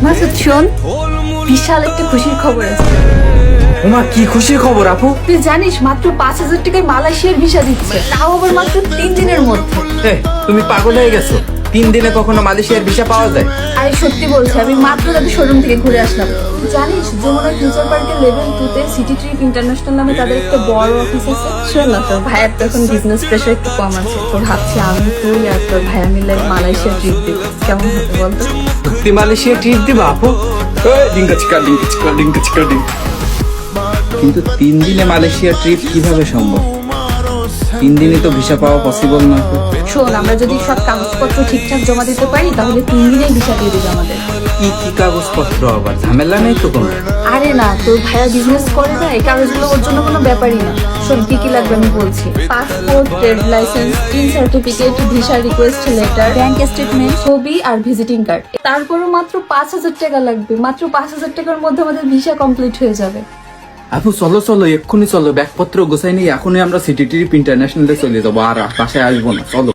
মাসুদ শোন, বিশাল একটা খুশির খবর আছে। ওমা, কি খুশির খবর আপু। তুই জানিস মাত্র 5,000 টাকায় মালয়েশিয়ার ভিসা দিচ্ছে, তাও আবার মাত্র 3 দিনের মধ্যে। তুমি পাগল হয়ে গেছো? 3 দিনে কখনো মালয়েশিয়ার ভিসা পাওয়া যায়? আরে সত্যি বলছি, আমি মাত্র তাদের শোরুম থেকে ঘুরে আসলাম। জানিস যমুনা ফিউচার পার্কের লেভেল 2 তে সিটি ট্রিপ ইন্টারন্যাশনাল নামে তাদের একটা বড় অফিস আছে। শোন না, তোর ভাইয়ের তো এখন বিজনেস প্রেশার একটু কম আছে, তো ভাবছি আমি তুই আর তোর ভাইয়া মিলে মালয়েশিয়া ট্রিপ দিব, কেমন হতে বলতো? সত্যি মালয়েশিয়া ট্রিপ দিবা আপু? কিন্তু 3 দিনে মালয়েশিয়া ট্রিপ কিভাবে সম্ভব? 3 দিনে তো ভিসা পাওয়া পসিবল না। শোন, আমরা যদি সব কাগজপত্র ঠিকঠাক জমা দিতে পারি তাহলে 3 দিনেই ভিসা দিয়ে দেবে আমাদের। কি কি কাগজপত্র? আবার ঝামেলা নেই তো কোনো? আরে না, তোর ভাইয়া বিজনেস করে না, এই কাগজগুলো ওর জন্য কোনো ব্যাপারই না। শোন, কি কি লাগবে আমি বলছি। Passport, trade licence, tin certificate, visa request letter, bank statement, ছবি আর ভিজিটিং কার্ড। তারপরও মাত্র 5,000 টাকা লাগবে। মাত্র 5,000 টাকার মধ্যে আমাদের ভিসা কমপ্লিট হয়ে যাবে। আপু চলো চলো, এক্ষুনি চলো, ব্যাগপত্র গোছাই নিয়ে এখনই আমরা সিটি ট্রিপ ইন্টারন্যাশনালে চলে যাবো, আর বাসায় আসবো না, চলো।